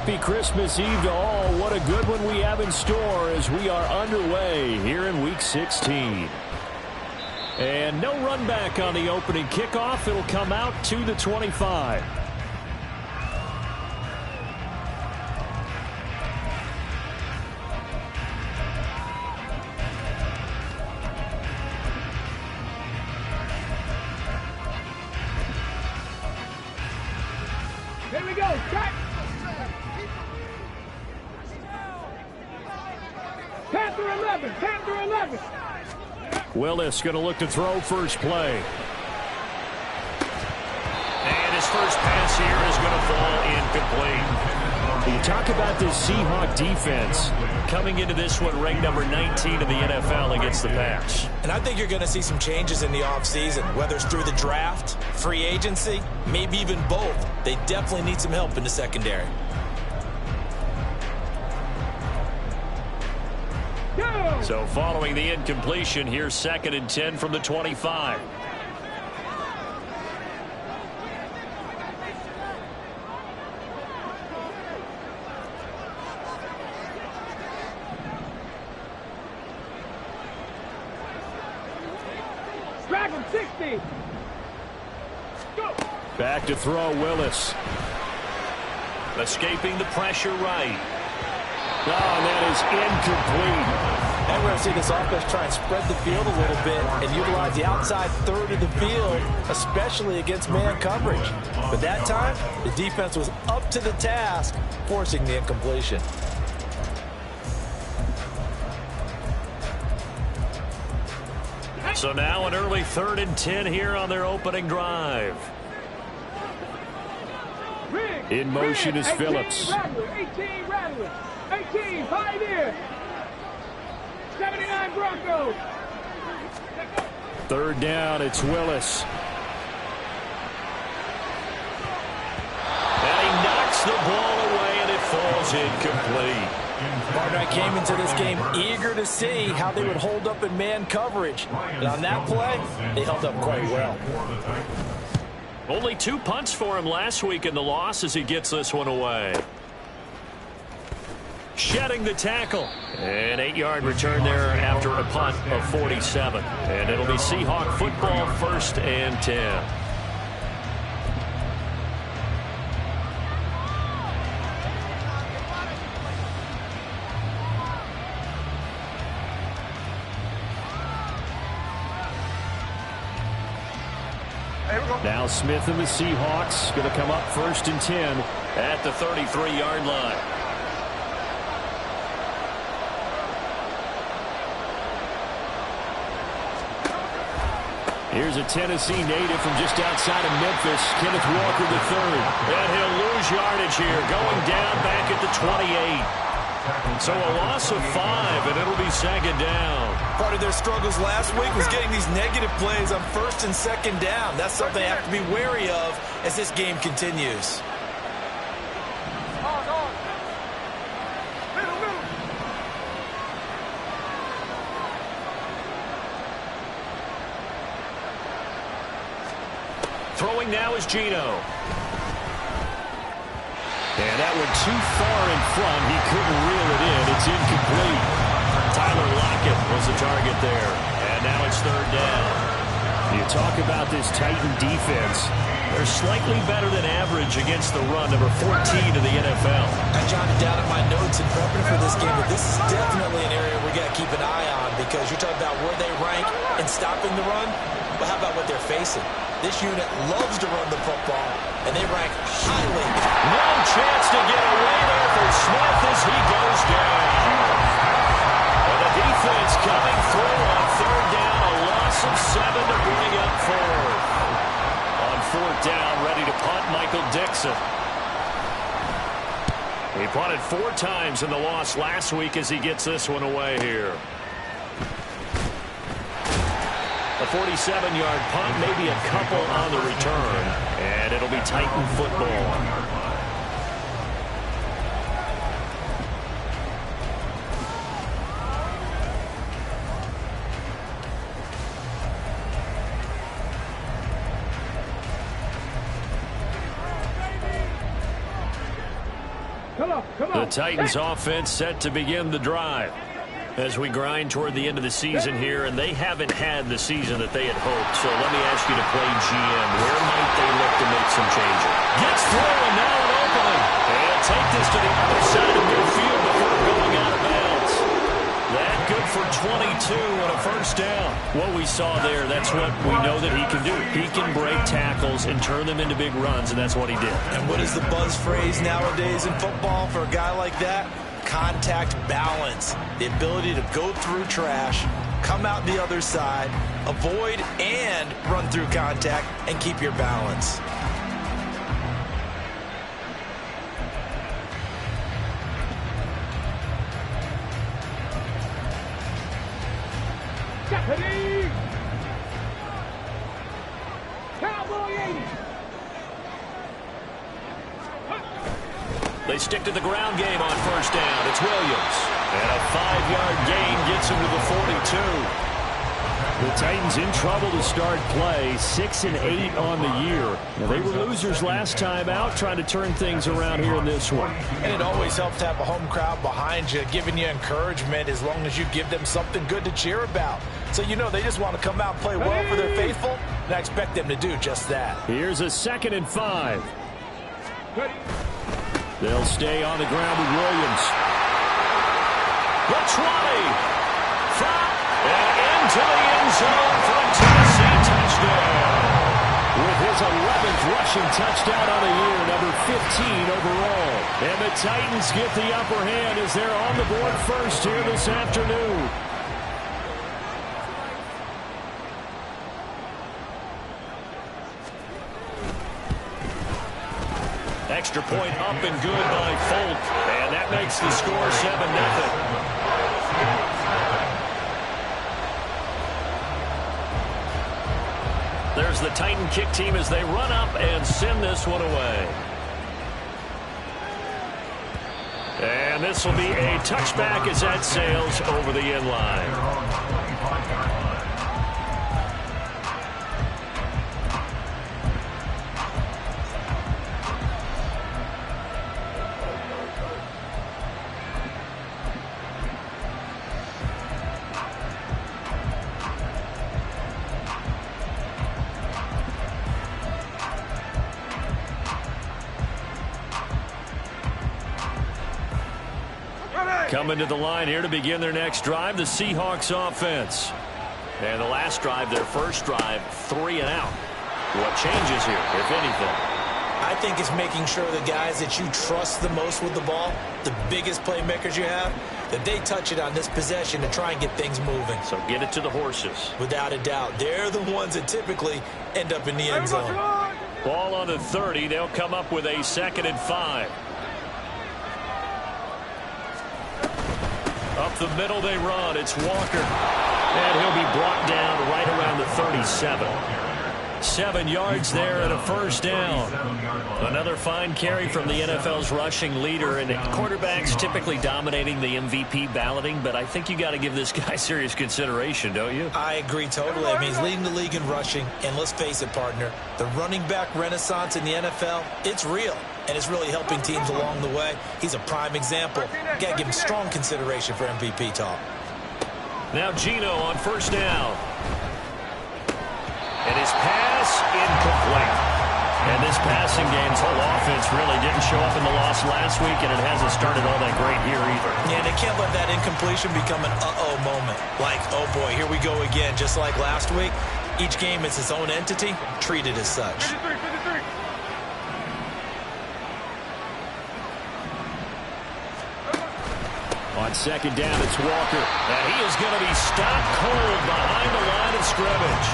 Happy Christmas Eve to all. What a good one we have in store as we are underway here in Week 16. And no run back on the opening kickoff. It'll come out to the 25. Here we go. Track. Panther 11. Panther 11. Willis going to look to throw first play. And his first pass here is going to fall incomplete. You talk about this Seahawks defense coming into this one ranked number 19 in the NFL against the pass. And I think you're going to see some changes in the offseason, whether it's through the draft, free agency, maybe even both. They definitely need some help in the secondary. So following the incompletion, here's 2nd and 10 from the 25. Dragon 60. Go. Back to throw, Willis. Escaping the pressure right. Oh, and that is incomplete. And we're going to see this offense try and spread the field a little bit and utilize the outside third of the field, especially against man coverage. But that time, the defense was up to the task, forcing the incompletion. So now an early 3rd and 10 here on their opening drive. In motion is Phillips. 18 Rattler. 18 Pioneer. 79 Broncos. 3rd down, it's Willis. And he knocks the ball away, and it falls incomplete. Partner, I came into this game eager to see how they would hold up in man coverage. And on that play, they held up quite well. Only 2 punts for him last week in the loss as he gets this one away. Shedding the tackle. An 8-yard return there after a punt of 47. And it'll be Seahawk football, 1st and 10. Now Smith and the Seahawks going to come up 1st and 10 at the 33-yard line. Here's a Tennessee native from just outside of Memphis, Kenneth Walker III. And he'll lose yardage here, going down back at the 28. So a loss of 5, and it'll be 2nd down. Part of their struggles last week was getting these negative plays on 1st and 2nd down. That's something they have to be wary of as this game continues. Throwing now is Geno. And that went too far in front. He couldn't reel it in. It's incomplete. Tyler Lockett was the target there. And now it's 3rd down. You talk about this Titan defense. They're slightly better than average against the run, number 14 in the NFL. I jotted down in my notes in prepping for this game that this is definitely an area we got to keep an eye on because you're talking about where they rank in stopping the run. But how about what they're facing? This unit loves to run the football, and they rank highly. No chance to get away there for Smith as he goes down. And the defense coming through on 3rd down, a loss of 7 to bring up 4th. On 4th down, ready to punt, Michael Dixon. He punted 4 times in the loss last week as he gets this one away here. A 47-yard punt, maybe a couple on the return, and it'll be Titan football. Come Come The on. Titans offense set to begin the drive as we grind toward the end of the season here, and they haven't had the season that they had hoped. So let me ask you to play GM. Where might they look to make some changes? Gets through, and now an opening. And take this to the other side of midfield before going out of bounds. That good for 22 and a first down. What we saw there, that's what we know that he can do. He can break tackles and turn them into big runs, and that's what he did. And what is the buzz phrase nowadays in football for a guy like that? Contact balance. The ability to go through trash, come out the other side, avoid and run through contact, and keep your balance. Deputy! Cowboy 80! They stick to the ground game on first down. It's Williams. And a 5-yard gain gets him to the 42. The Titans in trouble to start play, 6-8 on the year. Now, they were losers last time out, trying to turn things around here in this one. And it always helps to have a home crowd behind you, giving you encouragement as long as you give them something good to cheer about. So you know they just want to come out and play well for their faithful, and I expect them to do just that. Here's a 2nd and 5. They'll stay on the ground with Williams. The 20. And into the end zone for a Tennessee touchdown. With his 11th rushing touchdown on the year, number 15 overall. And the Titans get the upper hand as they're on the board first here this afternoon. Extra point up and good by Folk. And that makes the score 7-0. There's the Titan kick team as they run up and send this one away. And this will be a touchback as that sails over the end line. Coming to the line here to begin their next drive, the Seahawks offense. And the last drive, their first drive, 3 and out. What changes here, if anything? I think it's making sure the guys that you trust the most with the ball, the biggest playmakers you have, that they touch it on this possession to try and get things moving. So get it to the horses. Without a doubt. They're the ones that typically end up in the end zone. Ball on the 30. They'll come up with a 2nd and 5. Up the middle they run. It's Walker. And he'll be brought down right around the 37. 7 yards there and a first down. Another fine carry from the NFL's rushing leader. And quarterbacks typically dominating the MVP balloting, but I think you got to give this guy serious consideration, don't you? I agree totally. I mean, he's leading the league in rushing. And let's face it, partner, the running back renaissance in the NFL, it's real. And it's really helping teams along the way. He's a prime example. Got to give him strong consideration for MVP talk. Now Gino on first down. And his pass incomplete. And this passing game's whole offense really didn't show up in the loss last week, and it hasn't started all that great here either. Yeah, they can't let that incompletion become an uh-oh moment. Like, oh boy, here we go again. Just like last week, each game is its own entity, treated as such. 53. On second down, it's Walker. And he is going to be stopped cold behind the line of scrimmage.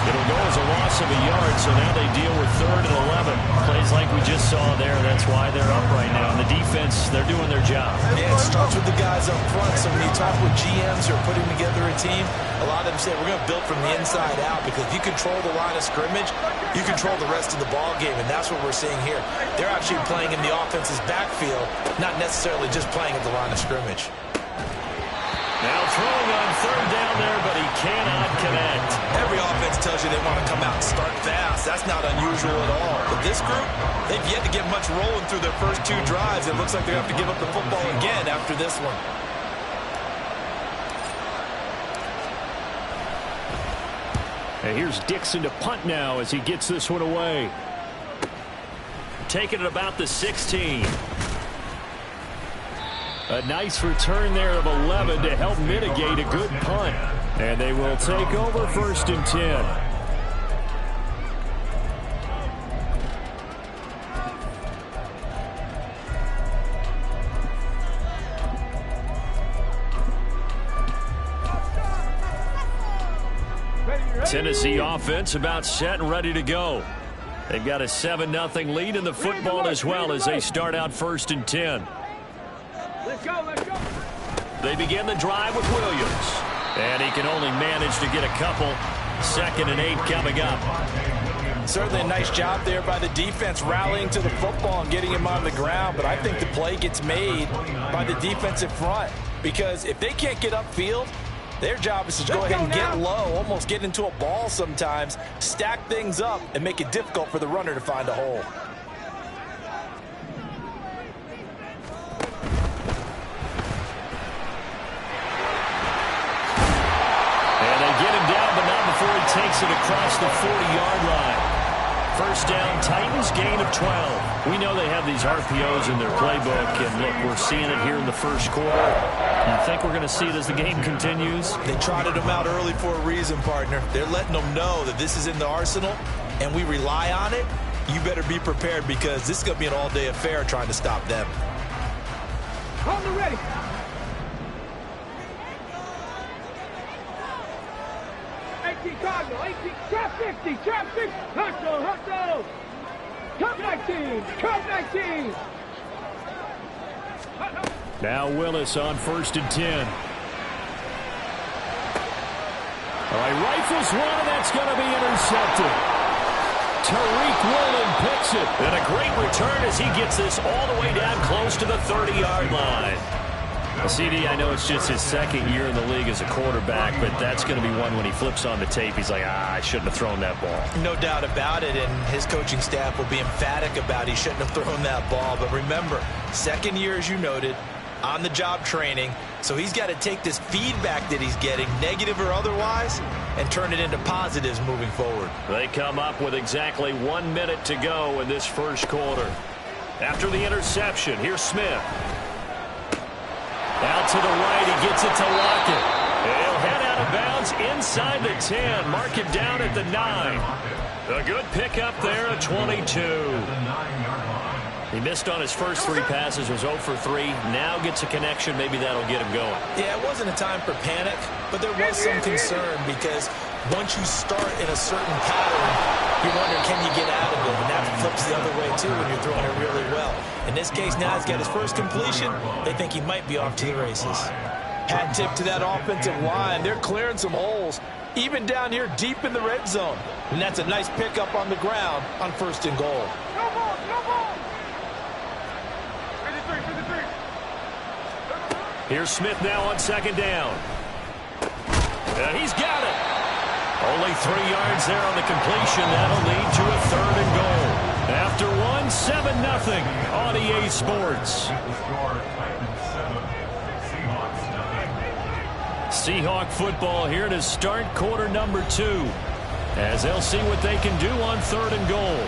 It'll go as a loss of a yard, so now they deal with 3rd and 11. Plays like we just saw there. That's why they're up right now. And the defense, they're doing their job. Yeah, it starts with the guys up front. So when you talk with GMs who are putting together a team, a lot of them say we're going to build from the inside out, because if you control the line of scrimmage, you control the rest of the ball game, and that's what we're seeing here. They're actually playing in the offense's backfield, not necessarily just playing at the line of scrimmage. Now throwing on 3rd down there, but he cannot connect. Every offense tells you they want to come out and start fast. That's not unusual at all. But this group, they've yet to get much rolling through their first 2 drives. It looks like they have to give up the football again after this one. And here's Dixon to punt now as he gets this one away. Taking it about the 16. A nice return there of 11 to help mitigate a good punt. And they will take over 1st and 10. Tennessee offense about set and ready to go. They've got a 7-0 lead in the football as well as they start out 1st and 10. Let's go, let's go. They begin the drive with Williams. And he can only manage to get a couple. 2nd and 8 coming up. Certainly a nice job there by the defense rallying to the football and getting him on the ground. But I think the play gets made by the defensive front. Because if they can't get upfield, their job is to go ahead and get low, almost get into a ball sometimes, stack things up, and make it difficult for the runner to find a hole. And they get him down, but not before he takes it across the 40-yard line. 1st down, Titans, gain of 12. We know they have these RPOs in their playbook, and look, we're seeing it here in the 1st quarter. You think we're going to see it as the game continues? They trotted them out early for a reason, partner. They're letting them know that this is in the arsenal, and we rely on it. You better be prepared because this is going to be an all-day affair trying to stop them. On the ready. Cardinal, 18, trap 50, trap 50, hustle. Trap 19, trap 19. Now Willis on 1st and 10. All right, rifles one, and that's going to be intercepted. Tariq Woolen picks it. And a great return as he gets this all the way down close to the 30-yard line. CD, I know it's just his 2nd year in the league as a quarterback, but that's going to be one when he flips on the tape. He's like, I shouldn't have thrown that ball. No doubt about it, and his coaching staff will be emphatic about he shouldn't have thrown that ball. But remember, 2nd year, as you noted, on-the-job training, so he's got to take this feedback that he's getting, negative or otherwise, and turn it into positives moving forward. They come up with exactly 1 minute to go in this 1st quarter. After the interception, here's Smith. Out to the right, he gets it to Lockett. He'll head out of bounds inside the 10. Mark him down at the 9. A good pickup there at 22. He missed on his first 3 passes, was 0 for 3. Now gets a connection. Maybe that'll get him going. Yeah, it wasn't a time for panic, but there was some concern because once you start in a certain pattern, you wonder, can you get out of it? And that flips the other way, too, when you're throwing it really well. In this case, now he's got his first completion. They think he might be off to the races. Hat tip to that offensive line. They're clearing some holes, even down here deep in the red zone. And that's a nice pickup on the ground on 1st and goal. No ball, no ball. 53. Here's Smith now on 2nd down. He's got it. Only 3 yards there on the completion. That'll lead to a 3rd and goal. After 1, 7-0 on EA Sports. Seahawk football here to start quarter number 2, as they'll see what they can do on 3rd and goal.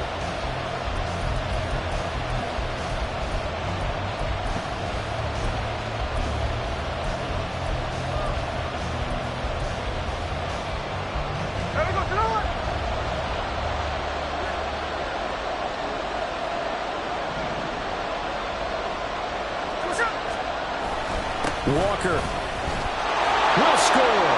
Walker will score.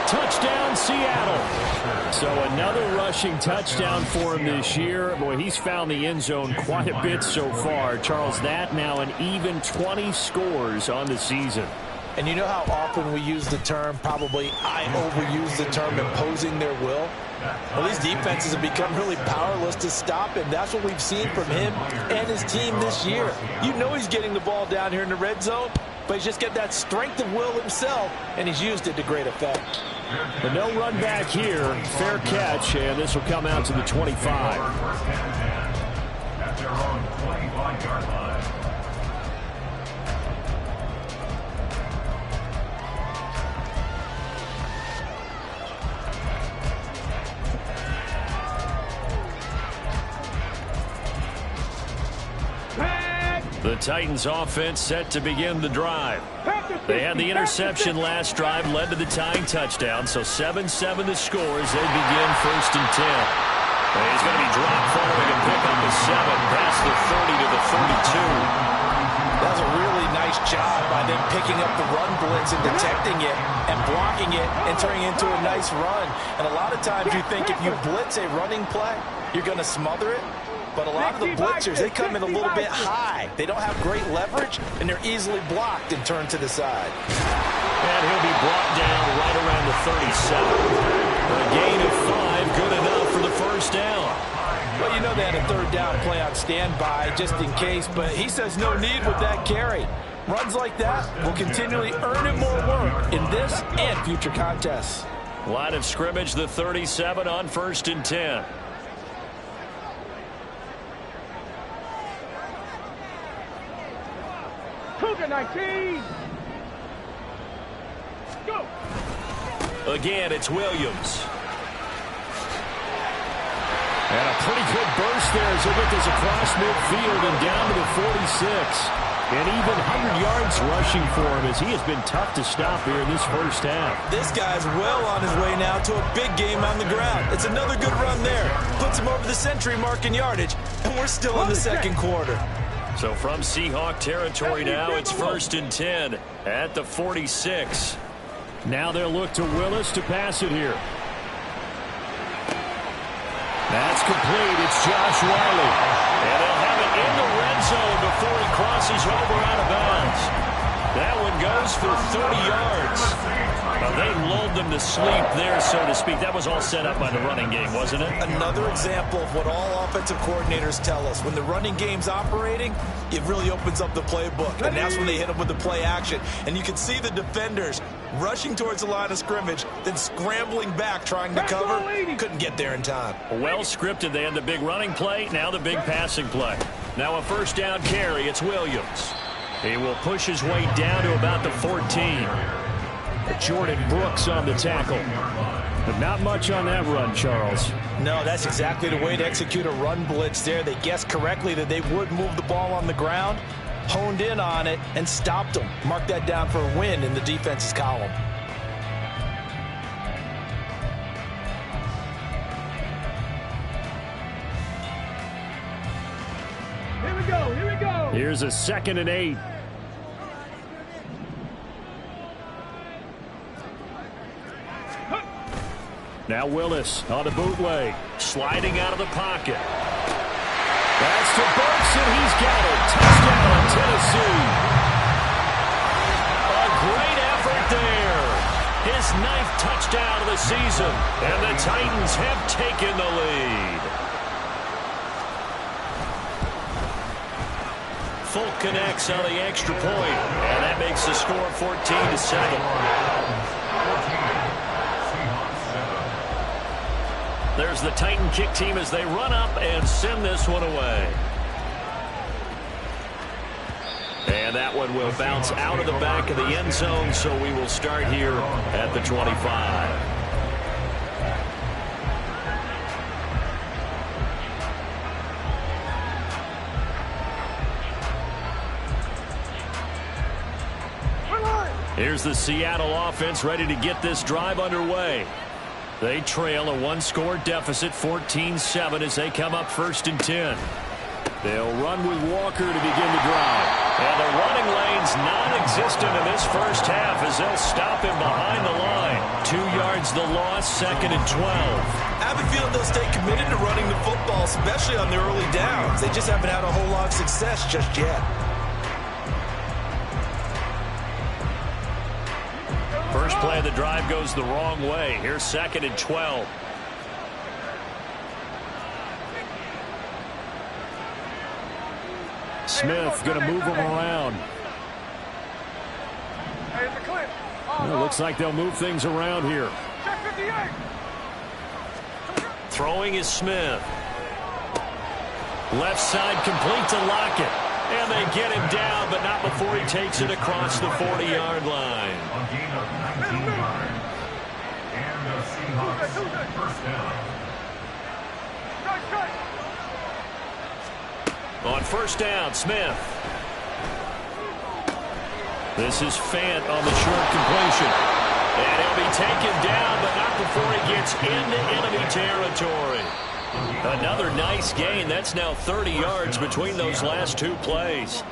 Touchdown, Seattle. So another rushing touchdown for him this year. Boy, he's found the end zone quite a bit so far. Charles, that now an even 20 scores on the season. And you know how often we use the term, probably I overuse the term, imposing their will? Well, these defenses have become really powerless to stop him. That's what we've seen from him and his team this year. You know he's getting the ball down here in the red zone. but he's just got that strength of will himself, and he's used it to great effect. But no run back here. Fair catch, and this will come out to the 25. At their own 25-yard line. The Titans offense set to begin the drive. They had the interception last drive, led to the tying touchdown, so 7-7 the score as they begin 1st and 10. He's going to be dropped following a pick up of 7 past the 30 to the 32. That was a really nice job by them picking up the run blitz and detecting it and blocking it and turning it into a nice run. And a lot of times you think if you blitz a running play, you're going to smother it. But a lot of the blitzers, they come in a little bit high. They don't have great leverage, and they're easily blocked and turned to the side. And he'll be brought down right around the 37. A gain of 5, good enough for the first down. Well, you know they had a 3rd down play on standby just in case, but he says no need with that carry. Runs like that will continually earn him more work in this and future contests. Line of scrimmage, the 37 on 1st and 10. Cougar 19. Go. Again, it's Williams. And a pretty good burst there as they get this across midfield and down to the 46. And even 100 yards rushing for him as he has been tough to stop here in this first half. This guy's well on his way now to a big game on the ground. It's another good run there. Puts him over the century mark in yardage, and we're still in the second quarter. So from Seahawk territory now, it's 1st and 10 at the 46. Now they'll look to Willis to pass it here. That's complete. It's Josh Riley. And they'll have it in the red zone before he crosses over out of bounds. That one goes for 30 yards. They lulled them to sleep there, so to speak. That was all set up by the running game, wasn't it? Another example of what all offensive coordinators tell us. When the running game's operating, it really opens up the playbook. And that's when they hit them with the play action. And you can see the defenders rushing towards the line of scrimmage, then scrambling back trying to cover. Couldn't get there in time. Well scripted. They had the big running play, now the big passing play. Now a 1st down carry. It's Williams. He will push his way down to about the 14. Jordan Brooks on the tackle. But not much on that run, Charles. No, that's exactly the way to execute a run blitz there. They guessed correctly that they would move the ball on the ground, honed in on it, and stopped them. Mark that down for a win in the defense's column. Here we go, here we go. Here's a 2nd and 8. Now Willis on a bootleg, sliding out of the pocket. That's to Burks, and he's got it. Touchdown, Tennessee. A great effort there. His 9th touchdown of the season, and the Titans have taken the lead. Folk connects on the extra point, and that makes the score 14-7. There's the Titan kick team as they run up and send this one away. And that one will bounce out of the back of the end zone, so we will start here at the 25. Here's the Seattle offense ready to get this drive underway. They trail a 1-score deficit, 14-7, as they come up 1st and 10. They'll run with Walker to begin the drive. And the running lane's non-existent in this first half as they'll stop him behind the line. 2 yards the loss, 2nd and 12. I have a feeling they'll stay committed to running the football, especially on their early downs. They just haven't had a whole lot of success just yet. First play of the drive goes the wrong way. Here's 2nd and 12. Smith going to move him around. Well, looks like they'll move things around here. Throwing is Smith. Left side complete to Lockett. And they get him down, but not before he takes it across the 40-yard line. A gain of 19 yards. And the Seahawks first down. On first down, Smith. This is Fant on the short completion. And he'll be taken down, but not before he gets into enemy territory. Another nice gain. That's now 30 yards between those last two plays.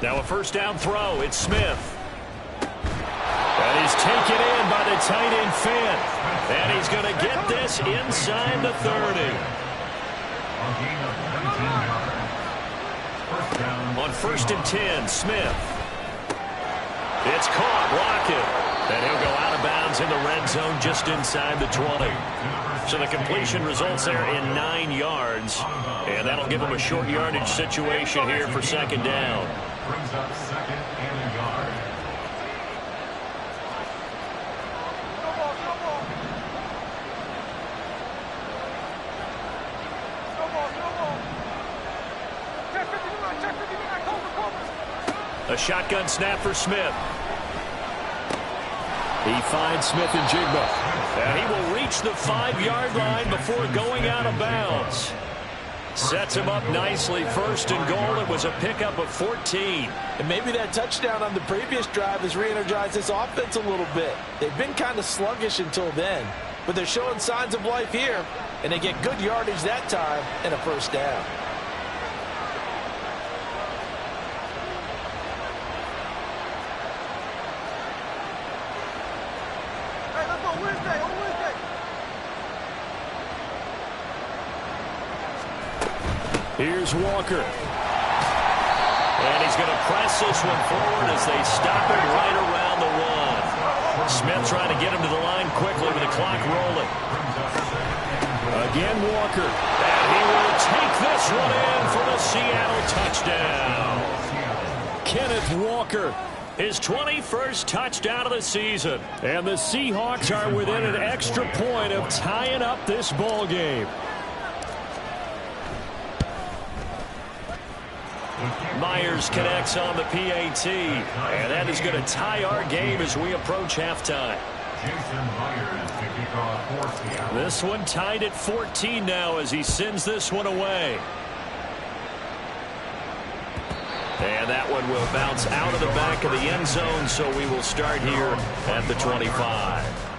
Now a first down throw. It's Smith. And he's taken in by the tight end Fant. And he's going to get this inside the 30. On first and 10, Smith. It's caught. Lockett. And he'll go out of bounds in the red zone just inside the 20. So the completion results there in 9 yards. And that'll give him a short yardage situation here for second down. Brings up second and a yard. A shotgun snap for Smith. He finds Smith and Jigba. And he will reach the 5-yard line before going out of bounds. Sets him up nicely. First and goal. It was a pickup of 14. And maybe that touchdown on the previous drive has re-energized this offense a little bit. They've been kind of sluggish until then, but they're showing signs of life here, and they get good yardage that time and a first down. Hey, let's go Wednesday, on Wednesday. Here's Walker. And he's going to press this one forward as they stop it right around the 1. Smith trying to get him to the line quickly with the clock rolling. Again, Walker. And he will take this one in for the Seattle touchdown. Kenneth Walker, his 21st touchdown of the season. And the Seahawks are within an extra point of tying up this ball game. Myers connects on the PAT, and that is going to tie our game as we approach halftime. This one tied at 14 now as he sends this one away. And that one will bounce out of the back of the end zone, so we will start here at the 25.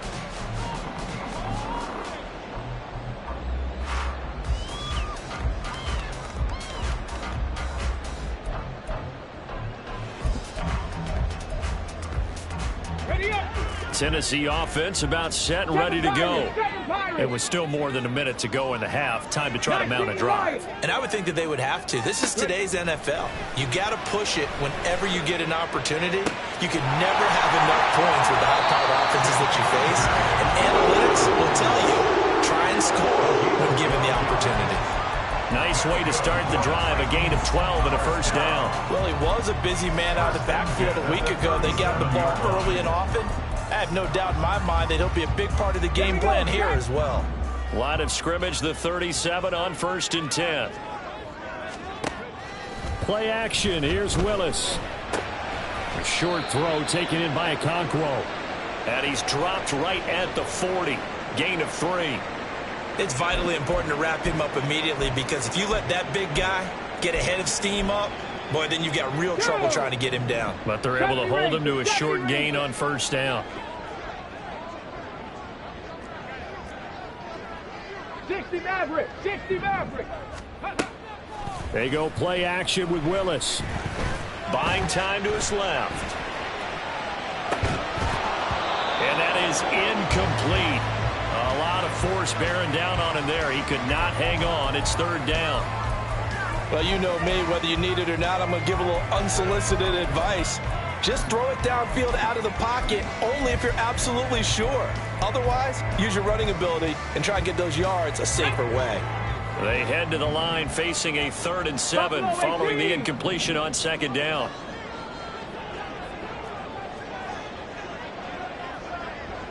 Tennessee offense about set and ready to go. It was still more than a minute to go in the half. Time to try to mount a drive. And I would think that they would have to. This is today's NFL. You got to push it whenever you get an opportunity. You can never have enough points with the high-powered offenses that you face. And analytics will tell you, try and score when given the opportunity. Nice way to start the drive. A gain of 12 and a first down. Well, he was a busy man out of the backfield a week ago. They got the ball early and often. I have no doubt in my mind that he'll be a big part of the game plan here as well. Line of scrimmage, the 37 on first and 10. Play action. Here's Willis. A short throw taken in by Okonkwo. And he's dropped right at the 40. Gain of 3. It's vitally important to wrap him up immediately because if you let that big guy get ahead of steam up, boy, then you've got real trouble trying to get him down. But they're able to hold him to a short gain on first down. 60 Maverick, 60 Maverick. They go play action with Willis. Buying time to his left. And that is incomplete. A lot of force bearing down on him there. He could not hang on. It's third down. Well, you know me, whether you need it or not, I'm going to give a little unsolicited advice. Just throw it downfield out of the pocket only if you're absolutely sure. Otherwise, use your running ability and try and get those yards a safer way. They head to the line facing a 3rd and 7 following the incompletion on second down.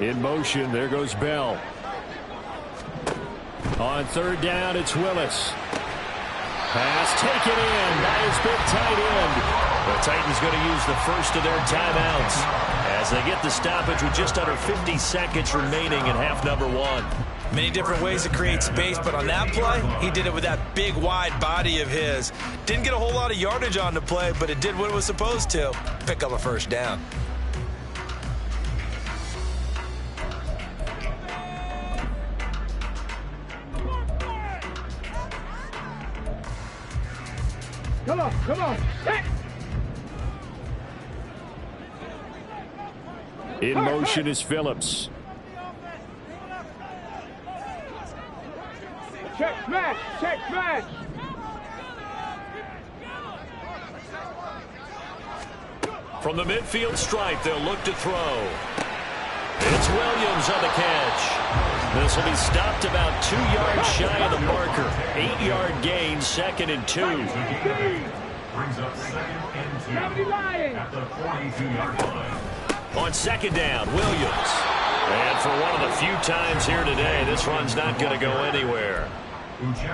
In motion, there goes Bell. On third down, it's Willis. Pass taken in by his big tight end. The Titans going to use the first of their timeouts as they get the stoppage with just under 50 seconds remaining in half number 1. Many different ways to create space, but on that play, he did it with that big, wide body of his. Didn't get a whole lot of yardage on the play, but it did what it was supposed to. Pick up a first down. Come on, come on. In motion is Phillips. Check smash, check smash. From the midfield stripe, they'll look to throw. It's Williams on the catch. This will be stopped about 2 yards shy of the marker. 8-yard gain, 2nd and 2. Brings up 2nd and 2 at the 42-yard line. On second down, Williams. And for one of the few times here today, this run's not going to go anywhere.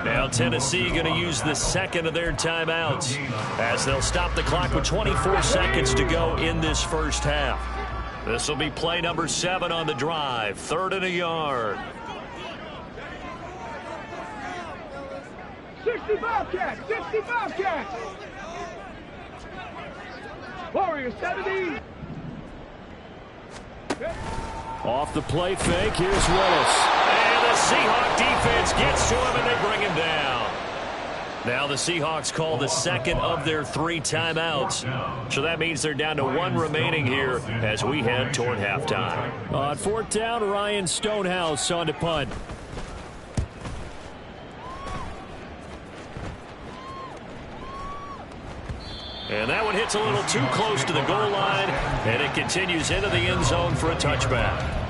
Now Tennessee going to use the second of their timeouts as they'll stop the clock with 24 seconds to go in this first half. This will be play number 7 on the drive. 3rd and a yard. 60 Bobcats, 60 Bobcats. Warriors 70. Off the play fake, here's Willis. And the Seahawks defense gets to him and they bring him down. Now the Seahawks call the second of their 3 timeouts. So that means they're down to 1 remaining here as we head toward halftime. On 4th down, Ryan Stonehouse on to punt. And that one hits a little too close to the goal line, and it continues into the end zone for a touchback.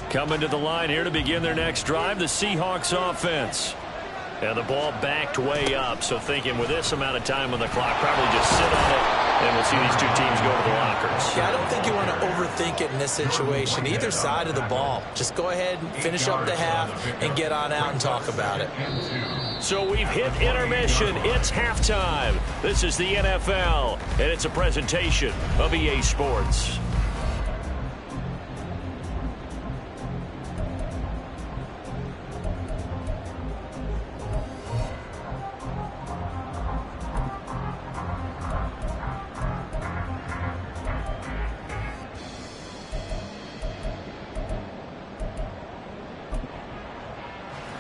Coming to the line here to begin their next drive, the Seahawks offense. And the ball backed way up, so thinking with this amount of time on the clock, probably just sit on it, and we'll see these 2 teams go to the lockers. Yeah, I don't think you want to overthink it in this situation, either side of the ball. Just go ahead and finish up the half and get on out and talk about it. So we've hit intermission. It's halftime. This is the NFL, and it's a presentation of EA Sports.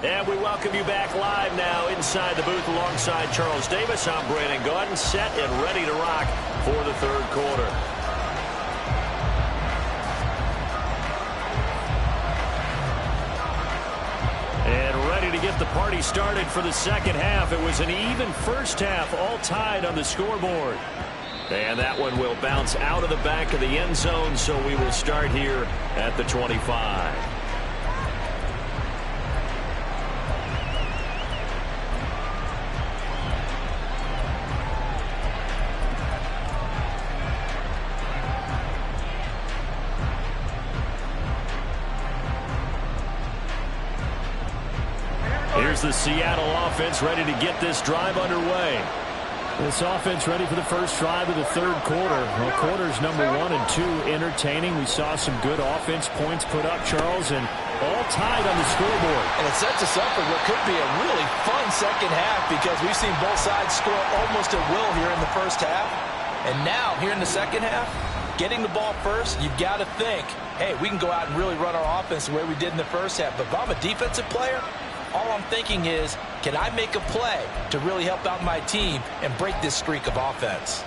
And we welcome you back live now inside the booth alongside Charles Davis. I'm Brandon Gaudin, set and ready to rock for the 3rd quarter. And ready to get the party started for the second half. It was an even first half, all tied on the scoreboard. And that one will bounce out of the back of the end zone, so we will start here at the 25. the Seattle offense ready to get this drive underway. This offense ready for the first drive of the third quarter. Well, quarters number 1 and 2 entertaining. We saw some good offense points put up, Charles, and all tied on the scoreboard. And it sets us up for what could be a really fun second half because we've seen both sides score almost at will here in the first half. And now, here in the second half, getting the ball first, you've got to think, hey, we can go out and really run our offense the way we did in the first half. But if I'm a defensive player, all I'm thinking is, can I make a play to really help out my team and break this streak of offense?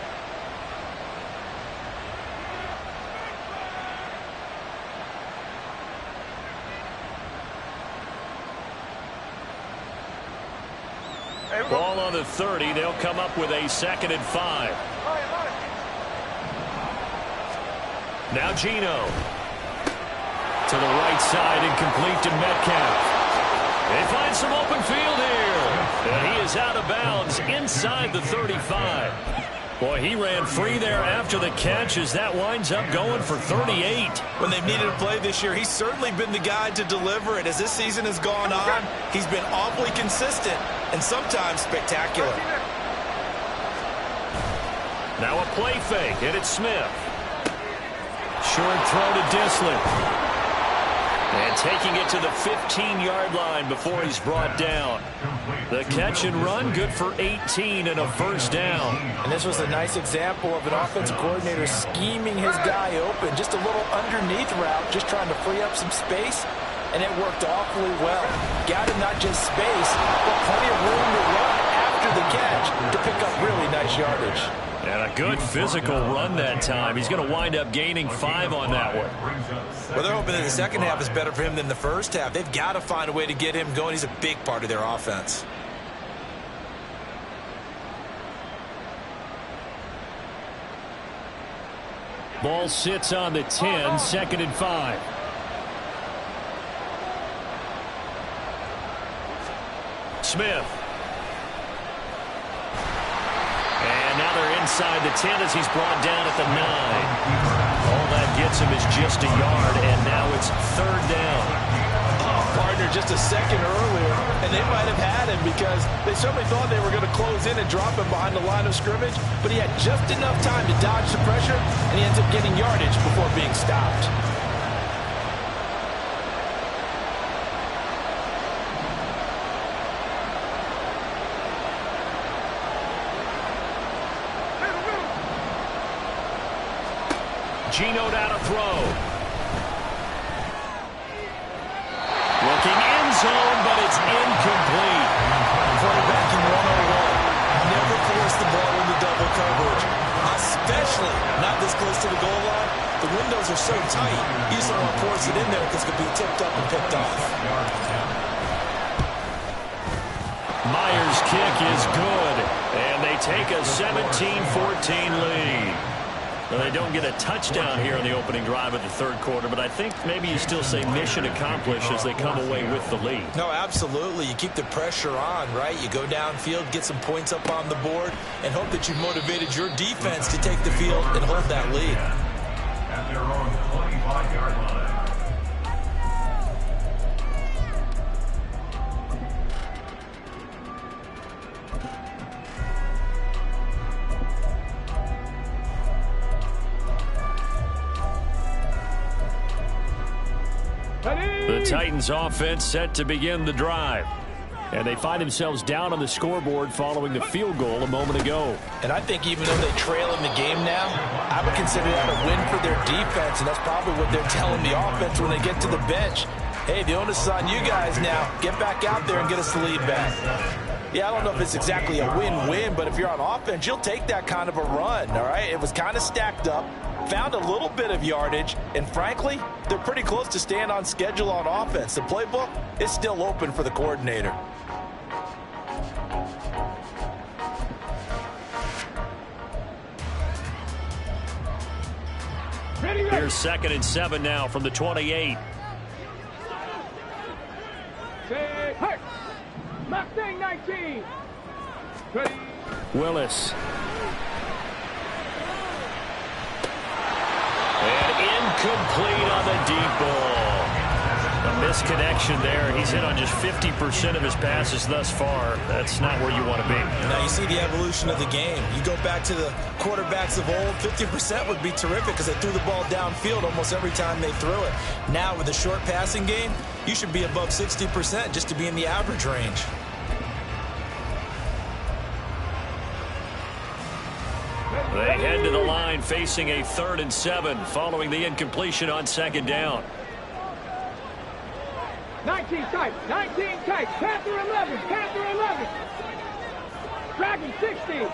Ball on the 30. They'll come up with a 2nd and 5. Now Geno. To the right side and complete to Metcalf. They find some open field here. And he is out of bounds inside the 35. Boy, he ran free there after the catch as that winds up going for 38. When they've needed a play this year, he's certainly been the guy to deliver it. As this season has gone on, he's been awfully consistent and sometimes spectacular. Now a play fake, and it's Smith. Short throw to Disley. And taking it to the 15-yard line before he's brought down. The catch and run, good for 18 and a first down. And this was a nice example of an offensive coordinator scheming his guy open. Just a little underneath route, just trying to free up some space. And it worked awfully well. Got him not just space, but plenty of room to run after the catch to pick up really nice yardage. And a good physical run that time. He's going to wind up gaining 5 on that one. Well, they're hoping that the second half is better for him than the first half. They've got to find a way to get him going. He's a big part of their offense. Ball sits on the 10, 2nd and 5. Smith. Now they're inside the 10 as he's brought down at the 9. All that gets him is just a yard, and now it's 3rd down. Oh, partner, just a second earlier, and they might have had him because they certainly thought they were going to close in and drop him behind the line of scrimmage, but he had just enough time to dodge the pressure, and he ends up getting yardage before being stopped. Geno down to throw. Looking end zone, but it's incomplete. Quarterbacking 101. Never force the ball into double coverage, especially not this close to the goal line. The windows are so tight, you just don't want to force it in there because it could be tipped up and picked off. Myers' kick is good, and they take a 17-14 lead. Well, they don't get a touchdown here in the opening drive of the third quarter, but I think maybe you still say mission accomplished as they come away with the lead. No, absolutely. You keep the pressure on, right? You go downfield, get some points up on the board, and hope that you've motivated your defense to take the field and hold that lead. At their own 25-yard line. The Titans offense set to begin the drive. And they find themselves down on the scoreboard following the field goal a moment ago. And I think even though they trail in the game now, I would consider that a win for their defense, and that's probably what they're telling the offense when they get to the bench. Hey, the onus is on you guys now. Get back out there and get us the lead back. Yeah, I don't know if it's exactly a win-win, but if you're on offense, you'll take that kind of a run, all right? It was kind of stacked up, found a little bit of yardage, and frankly, they're pretty close to staying on schedule on offense. The playbook is still open for the coordinator. Here's 2nd and 7 now from the 28. Say, hey! Mustang 19! Ready? Willis. And incomplete on the deep ball. The Misconnection there. He's hit on just 50% of his passes thus far. That's not where you want to be. Now you see the evolution of the game. You go back to the quarterbacks of old, 50% would be terrific because they threw the ball downfield almost every time they threw it. Now with the short passing game, you should be above 60% just to be in the average range. They head to the line facing a 3rd and 7 following the incompletion on 2nd down. 19 tight, Panther 11, Dragon 60.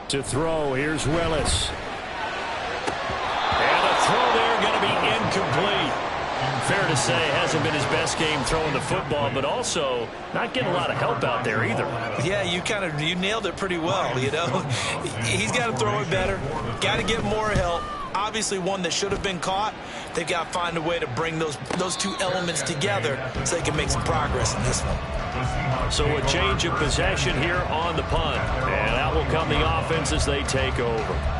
To throw, here's Willis. And a throw there going to be incomplete. Fair to say, hasn't been his best game throwing the football, but also not getting a lot of help out there either. Yeah, you nailed it pretty well, you know. He's got to throw it better, got to get more help. Obviously one that should have been caught. They've got to find a way to bring those two elements together so they can make some progress in this one. So a change of possession here on the punt, and out will come the offense as they take over.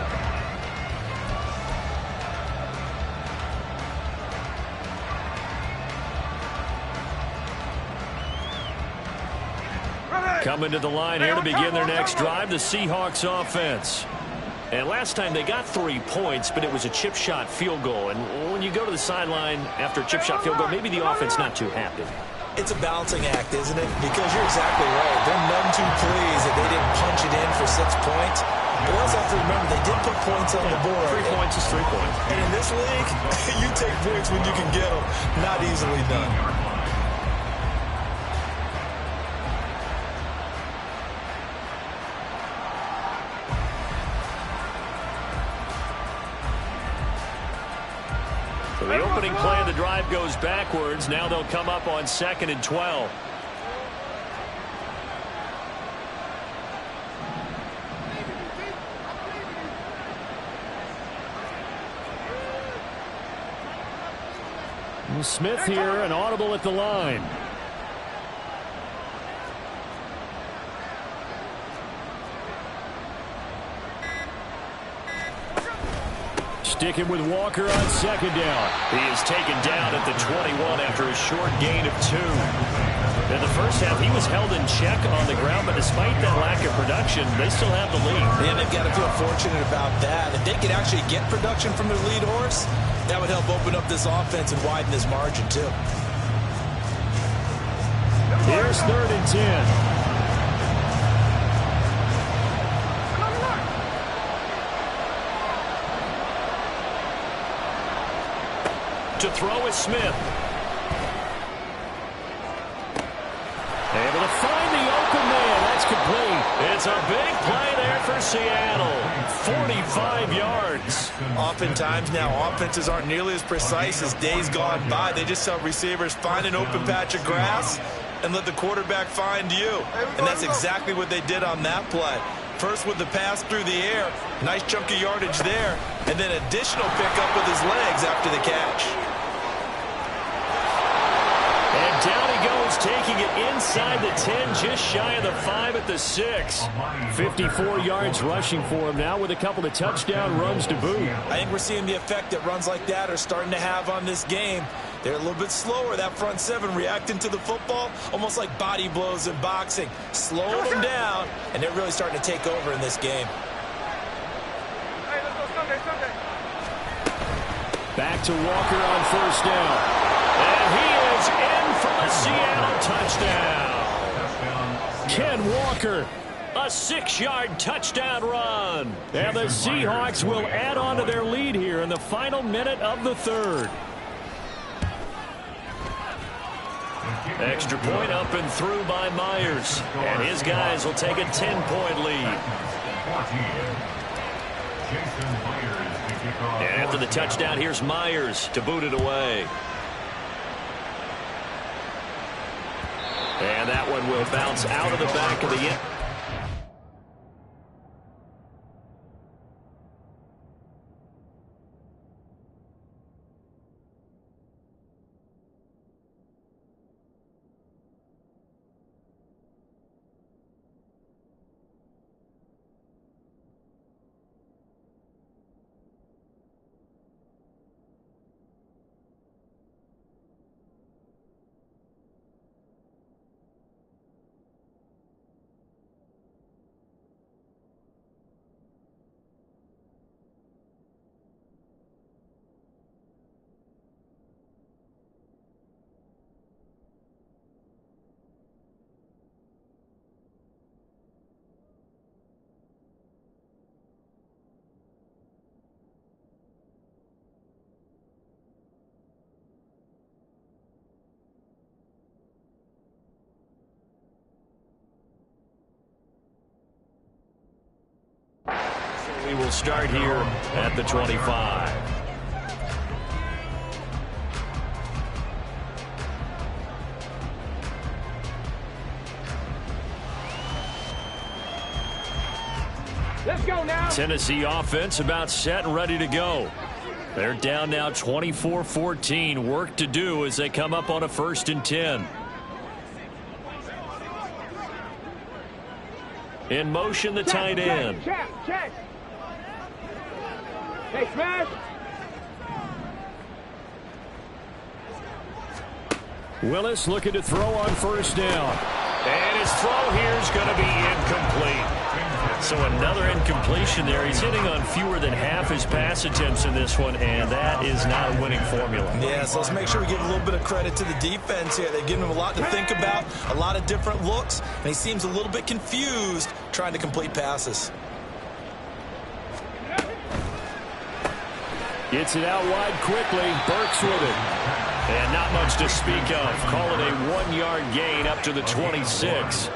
Coming to the line here to begin their next drive, the Seahawks offense. And last time they got 3 points, but it was a chip shot field goal. And when you go to the sideline after a chip shot field goal, maybe the offense not too happy. It's a balancing act, isn't it? Because you're exactly right. They're none too pleased that they didn't punch it in for 6 points. But also have to remember, they did put points on the board. 3 points is 3 points. And in this league, you take points when you can get them. Not easily done. So the opening play of the drive goes backwards. Now they'll come up on 2nd and 12. Smith here, an audible at the line. Sticking with Walker on 2nd down. He is taken down at the 21 after a short gain of 2. In the first half, he was held in check on the ground, but despite that lack of production, they still have the lead. And they've got to feel fortunate about that. If they could actually get production from their lead horse, that would help open up this offense and widen this margin, too. Here's 3rd and 10. To throw is Smith. Able to find the open man. That's complete. It's a big play there for Seattle. 45 yards. Oftentimes now, offenses aren't nearly as precise as days gone by. They just tell receivers, find an open patch of grass and let the quarterback find you. And that's exactly what they did on that play. First with the pass through the air, nice chunk of yardage there, and then additional pickup with his legs after the catch. And down he goes, taking it inside the 10, just shy of the 5 at the 6. 54 yards rushing for him now with a couple of touchdown runs to boot. I think we're seeing the effect that runs like that are starting to have on this game. They're a little bit slower, that front 7, reacting to the football, almost like body blows in boxing. Slowing them down, and they're really starting to take over in this game. Back to Walker on 1st down. And he is in for a Seattle touchdown. Ken Walker, a 6-yard touchdown run. And the Seahawks will add on to their lead here in the final minute of the 3rd. Extra point up and through by Myers. And his guys will take a 10-point lead. And after the touchdown, here's Myers to boot it away. And that one will bounce out of the back of the end. play will start here at the 25. Let's go now. Tennessee offense about set and ready to go. They're down now 24-14. Work to do as they come up on a 1st and 10. In motion, the tight end. Check. Hey, smash. Willis looking to throw on 1st down. And his throw here is going to be incomplete. So another incompletion there. He's hitting on fewer than half his pass attempts in this one, and that is not a winning formula. Yeah, so let's make sure we give a little bit of credit to the defense here. They've given him a lot to think about, a lot of different looks, and he seems a little bit confused trying to complete passes. Gets it out wide quickly. Burks with it. And not much to speak of. Call it a 1-yard gain up to the 26.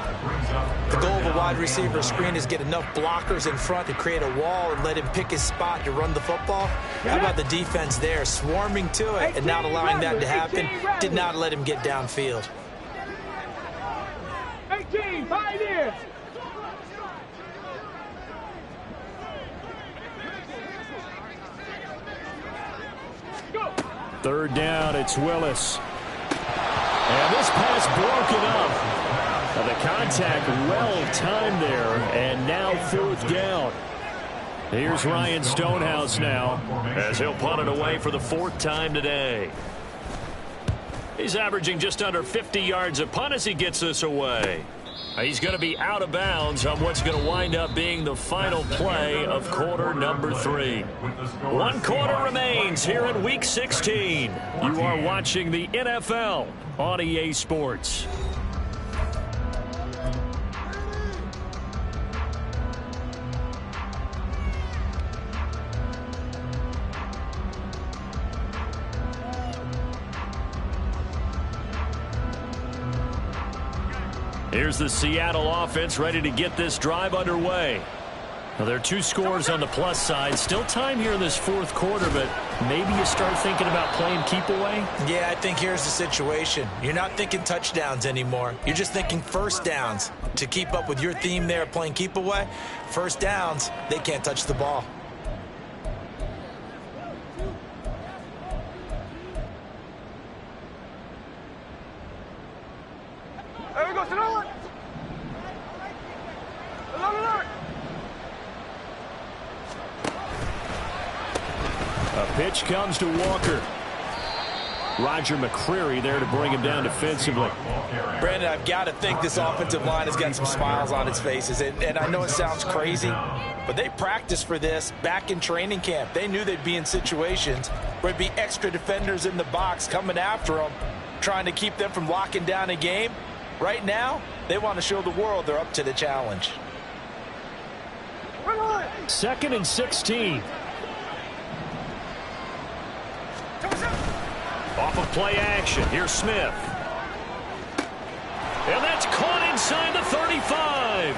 The goal of a wide receiver screen is get enough blockers in front to create a wall and let him pick his spot to run the football. How about the defense there, swarming to it and not allowing that to happen? Did not let him get downfield. 18, pioneer. Go. 3rd down, it's Willis. And this pass broken up. The contact well timed there, and now 4th down. Here's Ryan Stonehouse now as he'll punt it away for the 4th time today. He's averaging just under 50 yards a punt as he gets this away. He's going to be out of bounds on what's going to wind up being the final play of quarter number 3. 1 quarter remains here in Week 16. You are watching the NFL on EA Sports. Here's the Seattle offense ready to get this drive underway. Now, there are 2 scores on the plus side. Still time here in this 4th quarter, but maybe you start thinking about playing keep away? Yeah, I think here's the situation. You're not thinking touchdowns anymore. You're just thinking 1st downs. To keep up with your theme there of playing keep away, 1st downs, they can't touch the ball. There we go, Sonora. Alert. A pitch comes to Walker. Roger McCreary there to bring him down defensively. Brandon, I've got to think this offensive line has got some smiles on its faces. And I know it sounds crazy, but they practiced for this back in training camp. They knew they'd be in situations where there'd be extra defenders in the box coming after them, trying to keep them from locking down a game. Right now, they want to show the world they're up to the challenge. 2nd and 16. Off of play action. Here's Smith. And that's caught inside the 35.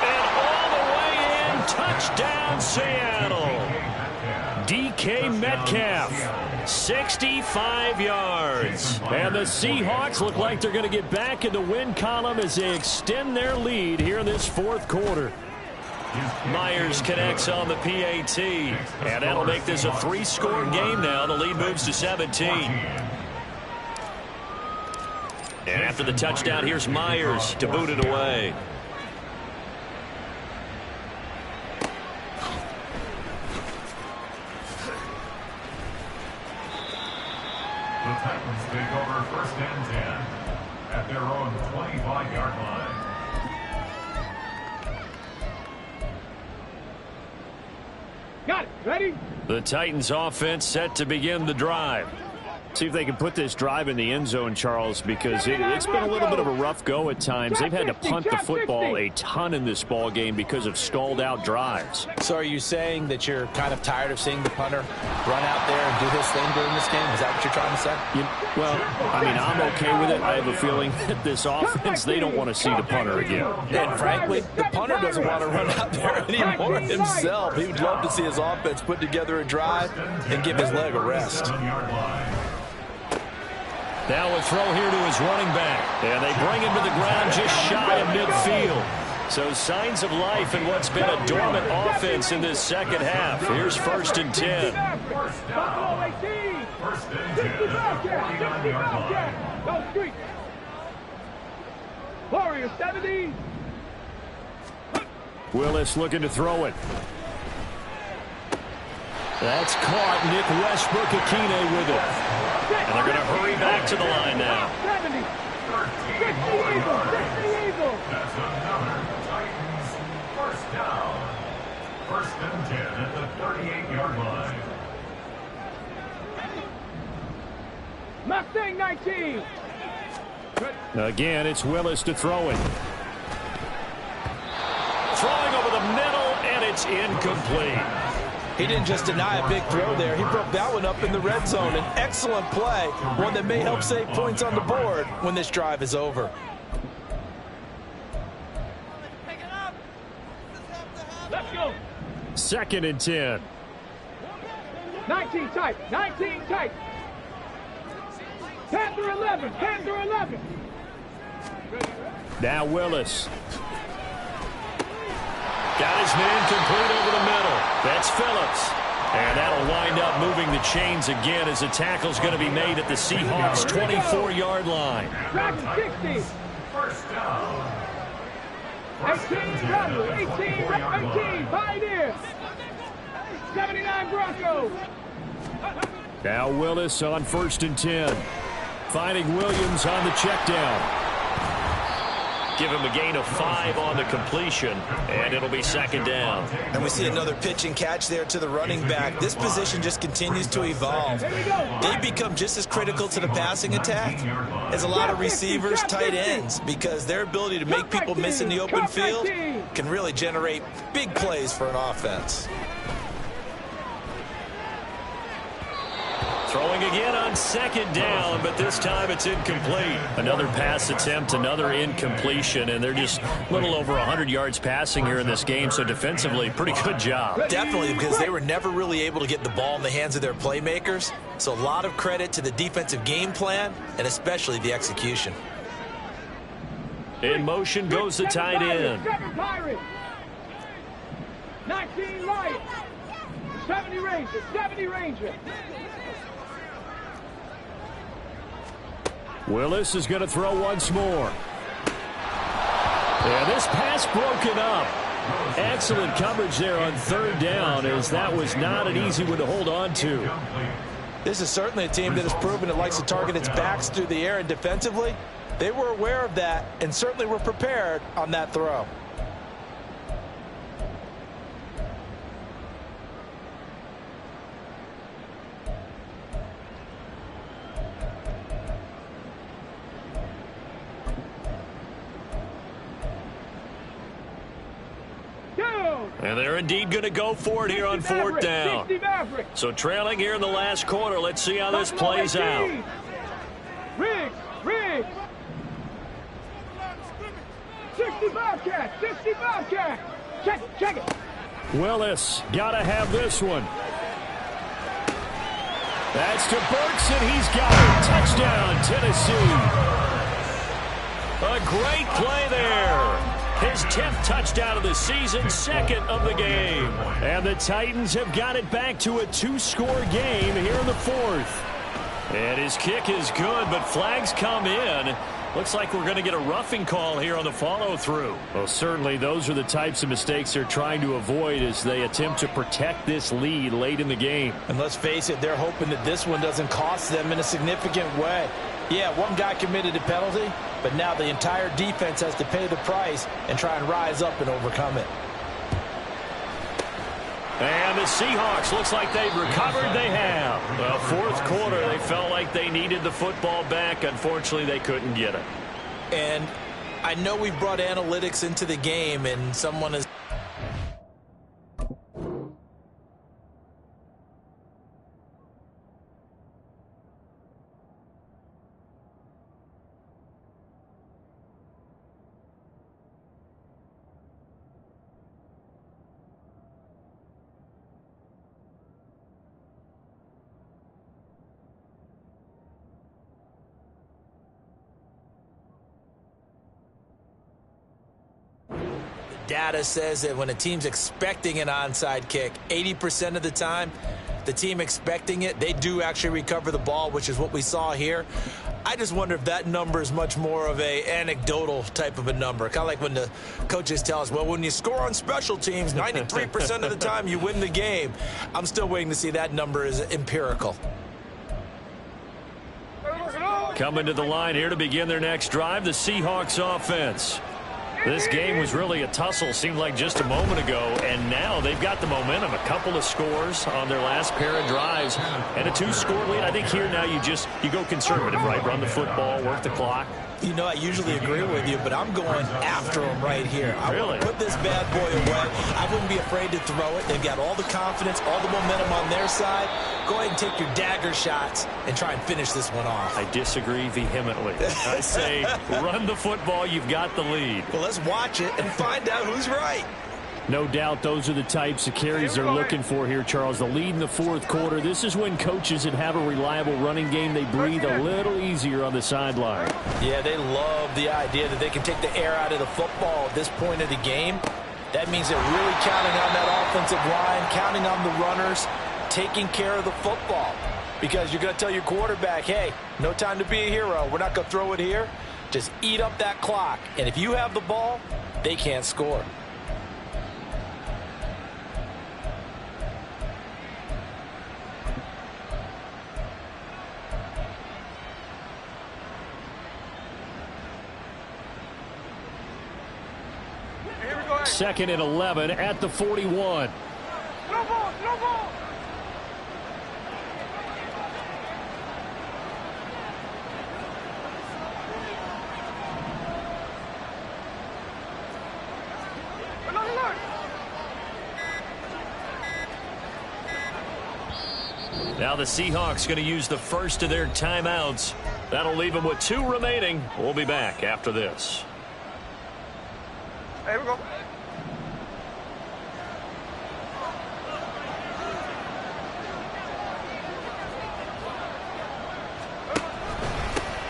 And all the way in. Touchdown, Seattle. DK Metcalf. 65 yards. And the Seahawks look like they're going to get back in the win column as they extend their lead here in this 4th quarter. Myers connects on the PAT, and that'll make this a 3-score game now. The lead moves to 17. And after the touchdown, here's Myers to boot it away. The Titans take over 1st and 10 at their own 25-yard line. Got it. Ready? The Titans offense set to begin the drive. See if they can put this drive in the end zone, Charles, because it's been a little bit of a rough go at times. They've had to punt the football a ton in this ball game because of stalled out drives. So are you saying that you're kind of tired of seeing the punter run out there and do his thing during this game? Is that what you're trying to say? Well, I mean, I'm okay with it. I have a feeling that this offense, they don't want to see the punter again. And frankly, the punter doesn't want to run out there anymore himself. He would love to see his offense put together a drive and give his leg a rest. Now a throw here to his running back. And they bring him to the ground just shy of midfield. So signs of life in what's been a dormant offense in this second half. Here's 1st and 10. First and 10 at the 49-yard line. Go street. Warriors 70. Willis looking to throw it. That's caught. Nick Westbrook-Akine with it. And they're going to hurry back to the line now. 70. 60 Eagles. 60 Eagles. That's another Titans first down. 1st and 10 at the 38-yard line. Mustang 19. Again, it's Willis to throw it. Throwing over the middle, and it's incomplete. He didn't just deny a big throw there. He broke that one up in the red zone. An excellent play, one that may help save points on the board when this drive is over. Let's go. 2nd and 10. 19 tight. 19 tight. Panther 11. Panther 11. Now Willis. Got his man complete over the middle. That's Phillips. And that'll wind up moving the chains again as the tackle's going to be made at the Seahawks' 24-yard line. Dragon 60. First down. 18 Rebels. 18 Pioneers. 79 Broncos. Now Willis on 1st and 10. Finding Williams on the check down. Give him a gain of 5 on the completion, and it'll be 2nd down. And we see another pitch and catch there to the running back. This position just continues to evolve. They become just as critical to the passing attack as a lot of receivers, tight ends, because their ability to make people miss in the open field can really generate big plays for an offense. Throwing again on 2nd down, but this time it's incomplete. Another pass attempt, another incompletion, and they're just a little over 100 yards passing here in this game, so defensively, pretty good job. Definitely, because they were never really able to get the ball in the hands of their playmakers, so a lot of credit to the defensive game plan, and especially the execution. In motion goes the tight end. 7 Pirates. 19 Lions. 70 Rangers. 70 Rangers. Willis is going to throw once more. Yeah, this pass broken up. Excellent coverage there on 3rd down, as that was not an easy one to hold on to. This is certainly a team that has proven it likes to target its backs through the air, and defensively, they were aware of that and certainly were prepared on that throw. And they're indeed going to go for it here on 4th down. So trailing here in the last quarter. Let's see how this plays out. Riggs. 65 cat. 65 cat. Check it. Willis got to have this one. That's to Burks, and he's got it. Touchdown, Tennessee. A great play there. His 10th touchdown of the season, 2nd of the game. And the Titans have got it back to a 2-score game here in the 4th. And his kick is good, but flags come in. Looks like we're going to get a roughing call here on the follow-through. Well, certainly those are the types of mistakes they're trying to avoid as they attempt to protect this lead late in the game. And let's face it, they're hoping that this one doesn't cost them in a significant way. Yeah, one guy committed a penalty, but now the entire defense has to pay the price and try and rise up and overcome it. And the Seahawks, looks like they've recovered. They have. Well, 4th quarter, they felt like like they needed the football back. Unfortunately, they couldn't get it. And I know we brought analytics into the game, and someone is... Data says that when a team's expecting an onside kick, 80% of the time, the team expecting it, they do actually recover the ball, which is what we saw here. I just wonder if that number is much more of a anecdotal type of a number. Kind of like when the coaches tell us, well, when you score on special teams, 93% of the time you win the game. I'm still waiting to see that number is empirical. Coming to the line here to begin their next drive, the Seahawks offense. This game was really a tussle, seemed like just a moment ago, and now they've got the momentum. A couple of scores on their last pair of drives and a 2-score lead. I think here now you go conservative, right? Run the football, work the clock. You know, I usually agree with you, but I'm going after him right here. I really want to put this bad boy away. I wouldn't be afraid to throw it. They've got all the confidence, all the momentum on their side. Go ahead and take your dagger shots and try and finish this one off. I disagree vehemently. I say run the football. You've got the lead. Well, let's watch it and find out who's right. No doubt those are the types of carries they're looking for here, Charles. The lead in the fourth quarter. This is when coaches that have a reliable running game, they breathe a little easier on the sideline. Yeah, they love the idea that they can take the air out of the football at this point of the game. That means they're really counting on that offensive line, counting on the runners, taking care of the football. Because you're going to tell your quarterback, hey, no time to be a hero. We're not going to throw it here. Just eat up that clock. And if you have the ball, they can't score. Second and 11 at the 41. No ball, no ball. Now the Seahawks going to use the first of their timeouts. That'll leave them with 2 remaining. We'll be back after this. Here we go.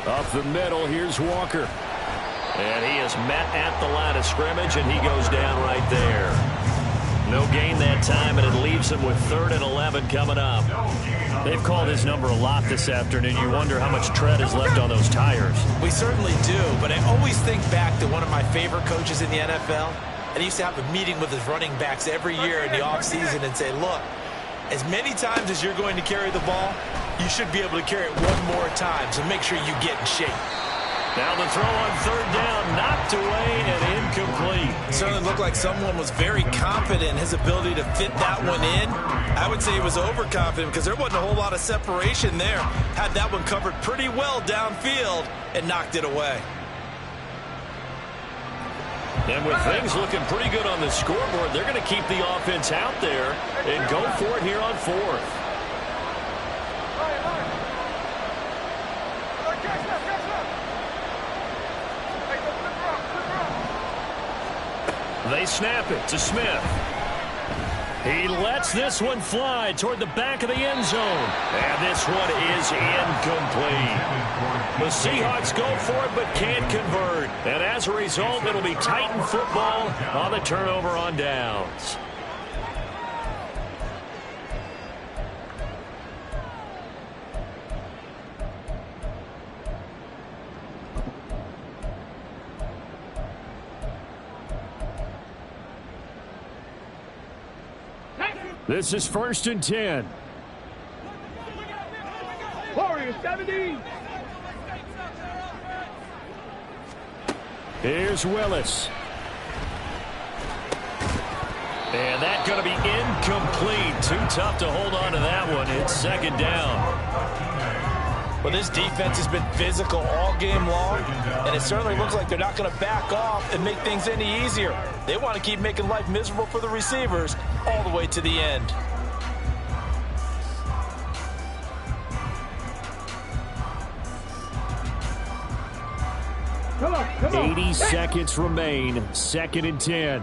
Up the middle, here's Walker. And he is met at the line of scrimmage, and he goes down right there. No gain that time, and it leaves him with 3rd and 11 coming up. They've called his number a lot this afternoon. You wonder how much tread is left on those tires. We certainly do, but I always think back to one of my favorite coaches in the NFL. And he used to have a meeting with his running backs every year in the offseason and say, look, as many times as you're going to carry the ball, you should be able to carry it one more time, so make sure you get in shape. Now the throw on 3rd down, knocked away and incomplete. It certainly looked like someone was very confident in his ability to fit that one in. I would say he was overconfident because there wasn't a whole lot of separation there. Had that one covered pretty well downfield and knocked it away. And with things looking pretty good on the scoreboard, they're going to keep the offense out there and go for it here on 4th. They snap it to Smith. He lets this one fly toward the back of the end zone. And this one is incomplete. The Seahawks go for it but can't convert. And as a result, it'll be Titan football on the turnover on downs. This is 1st and 10. Warriors 70. Here's Willis. And that's going to be incomplete. Too tough to hold on to that one. It's 2nd down. Well, this defense has been physical all game long, and it certainly looks like they're not going to back off and make things any easier. They want to keep making life miserable for the receivers all the way to the end. Come on. 80 seconds remain. 2nd and 10.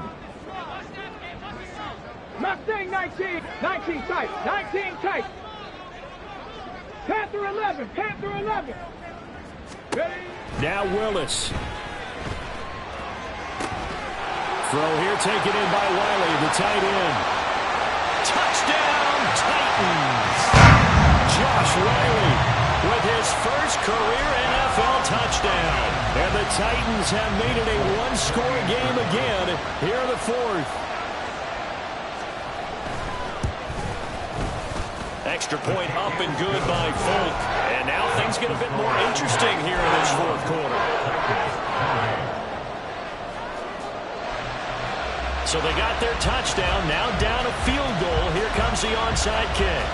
Mustang 19. 19 tight. 19 tight. Panther 11. Panther 11. Ready? Now Willis. Throw here taken in by Wiley, the tight end. Touchdown, Titans. Josh Wiley with his first career NFL touchdown. And the Titans have made it a one-score game again here in the 4th. Extra point up and good by Folk. And now things get a bit more interesting here in this 4th quarter. So they got their touchdown. Now down a field goal. Here comes the onside kick.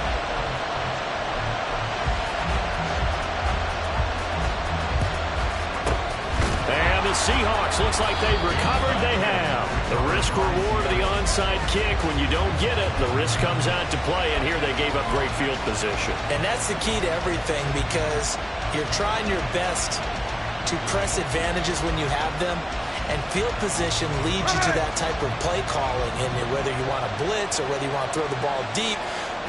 And the Seahawks, looks like they've recovered. They have. The risk-reward of the onside kick. When you don't get it, the risk comes out to play, and here they gave up great field position. And that's the key to everything, because you're trying your best to press advantages when you have them, and field position leads you to that type of play calling, and whether you want to blitz or whether you want to throw the ball deep,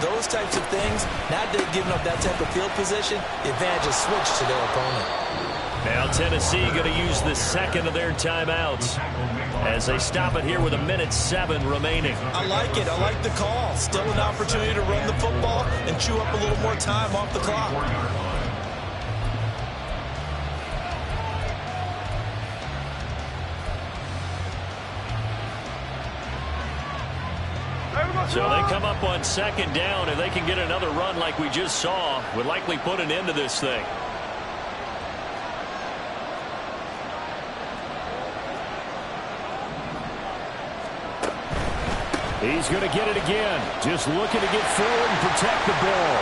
those types of things, now they've given up that type of field position, the advantage is switched to their opponent. Now Tennessee going to use the 2nd of their timeouts as they stop it here with 1:07 remaining. I like it. I like the call. Still an opportunity to run the football and chew up a little more time off the clock. So they come up on 2nd down. If they can get another run like we just saw, would likely put an end to this thing. He's going to get it again. Just looking to get forward and protect the ball.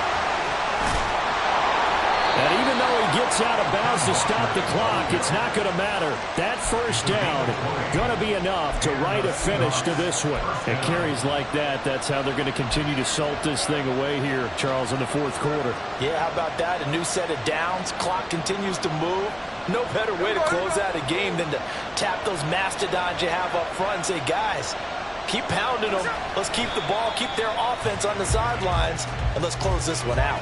And even though he gets out of bounds to stop the clock, it's not going to matter. That first down going to be enough to write a finish to this one. And carries like that, that's how they're going to continue to salt this thing away here, Charles, in the 4th quarter. Yeah, how about that? A new set of downs. Clock continues to move. No better way to close out a game than to tap those mastodons you have up front and say, guys, keep pounding them. Let's keep the ball, keep their offense on the sidelines, and let's close this one out.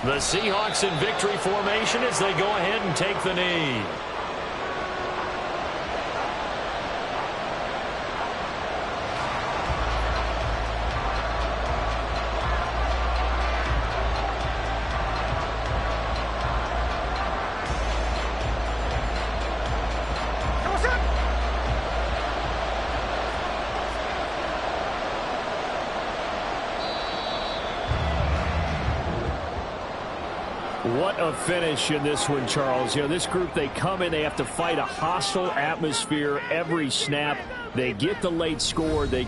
The Seahawks in victory formation as they go ahead and take the knee. What a finish in this one, Charles. You know, this group, they come in, they have to fight a hostile atmosphere every snap. They get the late score. They